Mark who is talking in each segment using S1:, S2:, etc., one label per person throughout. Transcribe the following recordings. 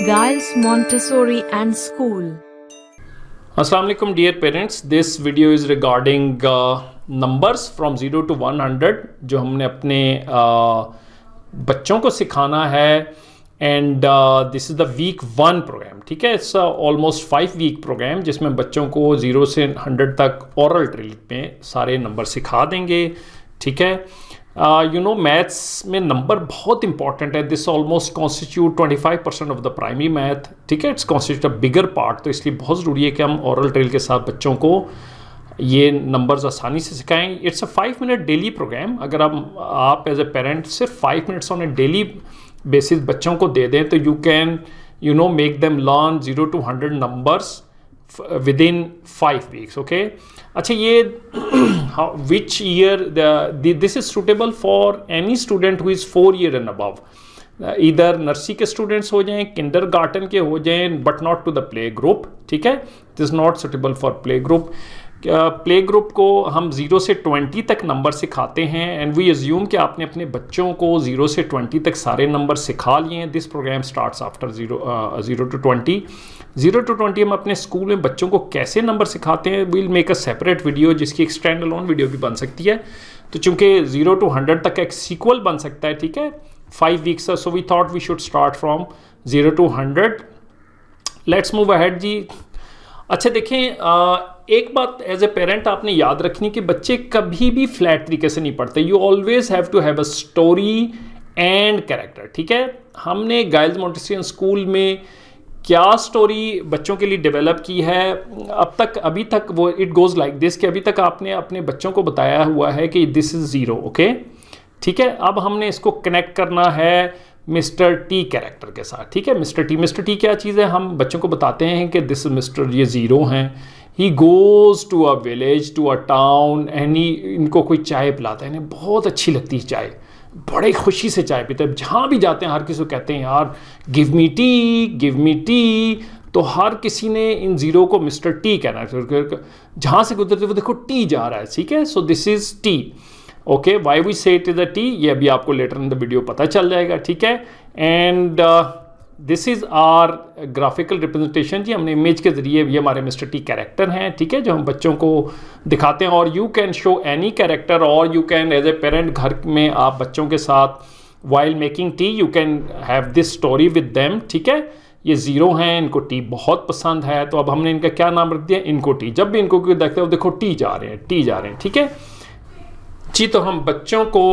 S1: Giles Montessori and School.
S2: Assalamu alaikum dear parents, this video is regarding numbers from 0 to 100 जो हमने अपने बच्चों को सिखाना है and this is the week 1 programme. ठीक है, इट्स ऑलमोस्ट 5 वीक प्रोग्राम जिसमें बच्चों को 0 से 100 तक ओरल ड्रिल में सारे नंबर सिखा देंगे. ठीक है, मैथ्स में नंबर बहुत इंपॉर्टेंट है. This almost constitute 25% of the primary math. ठीक है, it's constitute a bigger part. तो इसलिए बहुत ज़रूरी है कि हम ओरल ड्रिल के साथ बच्चों को ये नंबर्स आसानी से सिखाएं. It's a 5 minute daily programme. अगर आप एज ए पेरेंट सिर्फ 5 minutes on a daily basis बच्चों को दे दें तो you can make them learn 0 to 100 numbers within 5 weeks. Okay, अच्छा, ये which year this is suitable for any student who is 4 year and above. इधर nursery के स्टूडेंट्स हो जाएं, किंडर गार्टन के हो जाएं, but not to the play group. ठीक है, this not suitable for play group. Play group को हम 0 से 20 तक नंबर सिखाते हैं एंड वी अज्यूम कि आपने अपने बच्चों को 0 से 20 तक सारे नंबर सिखा लिए हैं. This programme starts after 0 to 20. 0 to 20 हम अपने स्कूल में बच्चों को कैसे नंबर सिखाते हैं, we'll make a separate video जिसकी एक स्टैंड अलोन वीडियो भी बन सकती है. तो चूँकि 0 to 100 तक एक सीक्वल बन सकता है. ठीक है, 5 weeks. So we thought we should start from 0 to 100. Let's move ahead जी. अच्छा देखें, एक बात एज ए पेरेंट आपने याद रखनी कि बच्चे कभी भी फ्लैट तरीके से नहीं पढ़ते. You always have to have a story and character. ठीक है, हमने गाइल्स मोंटेसरी स्कूल में क्या स्टोरी बच्चों के लिए डेवलप की है अभी तक वो इट गोज़ लाइक दिस कि अभी तक आपने अपने बच्चों को बताया हुआ है कि दिस इज़ 0. ओके, ठीक है, अब हमने इसको कनेक्ट करना है मिस्टर टी कैरेक्टर के साथ. ठीक है, मिस्टर टी क्या चीज़ है? हम बच्चों को बताते हैं कि दिस मिस्टर ये 0 हैं. He goes to a village, to a town and इनको कोई चाय पिलाता है. इन्हें बहुत अच्छी लगती है चाय, बड़े खुशी से चाय पीते हैं. जहाँ भी जाते हैं हर किसी को कहते हैं यार गिव मी टी. तो हर किसी ने इन 0 को मिस्टर टी कहना है. जहाँ से गुजरते वो देखो टी जा रहा है. ठीक है, so this is T. Okay, why we say it is a T ये अभी आपको लेटर इन द वीडियो पता चल जाएगा. ठीक है, and this is our graphical representation. जी, हमने इमेज के ज़रिए ये हमारे मिस्टर टी कैरेक्टर हैं. ठीक है, जो हम बच्चों को दिखाते हैं. और you can show any character और you can as a parent घर में आप बच्चों के साथ while making tea you can have this story with them. ठीक है, ये 0 हैं, इनको टी बहुत पसंद है. तो अब हमने इनका क्या नाम रख दिया? इनको टी. जब भी इनको कोई देखते हो देखो टी जा रहे हैं. ठीक है जी, तो हम बच्चों को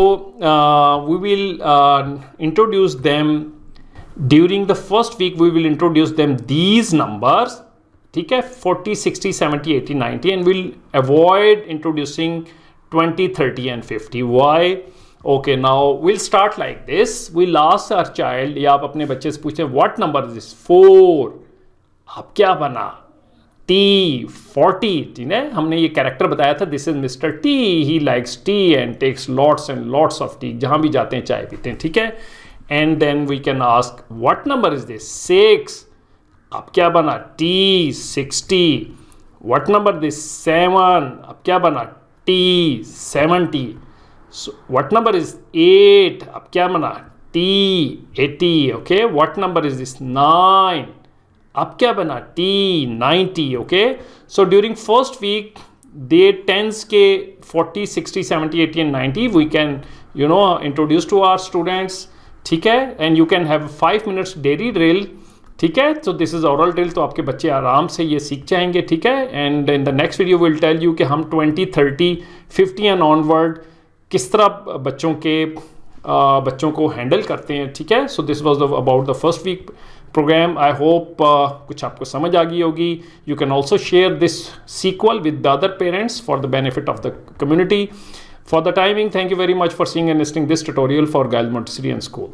S2: we will introduce them during the first week. We will introduce them these numbers. ठीक है, 40, 60, 70, 80, 90 and will avoid introducing 20, 30 and 50. Why? Okay, now will start like this. Will ask our child, या आप अपने बच्चे से पूछें व्हाट नंबर इज दिस? 4. आप क्या बना? टी. 40. ठीक है, हमने ये कैरेक्टर बताया था. This is Mister T. He likes tea and takes lots and lots of tea. जहाँ भी जाते हैं चाय पीते हैं. ठीक है, and then we can ask what number is this? 6. आप क्या बना? टी. 60. What number this? 7. आप क्या बना? टी. 70. What number is 8? आप क्या बना? T. 80. Okay, what number is this? 9. आप क्या बना? T. 90. Okay, so during first week the tens के 40, 60, 70, 80 and 90 we can introduce to our students. ठीक है, and you can have 5 minutes daily drill. ठीक है, तो दिस इज़ ओरल ड्रिल. तो आपके बच्चे आराम से ये सीख जाएंगे. ठीक है, and in the next video will tell you कि हम 20, 30, 50 एंड ऑनवर्ड किस तरह बच्चों को हैंडल करते हैं. ठीक है, so this was about the first week programme. I hope कुछ आपको समझ आ गई होगी. You can also share this sequel with the other parents for the benefit of the community. For the timing, thank you very much for seeing and listening this tutorial for Giles Montessori and School.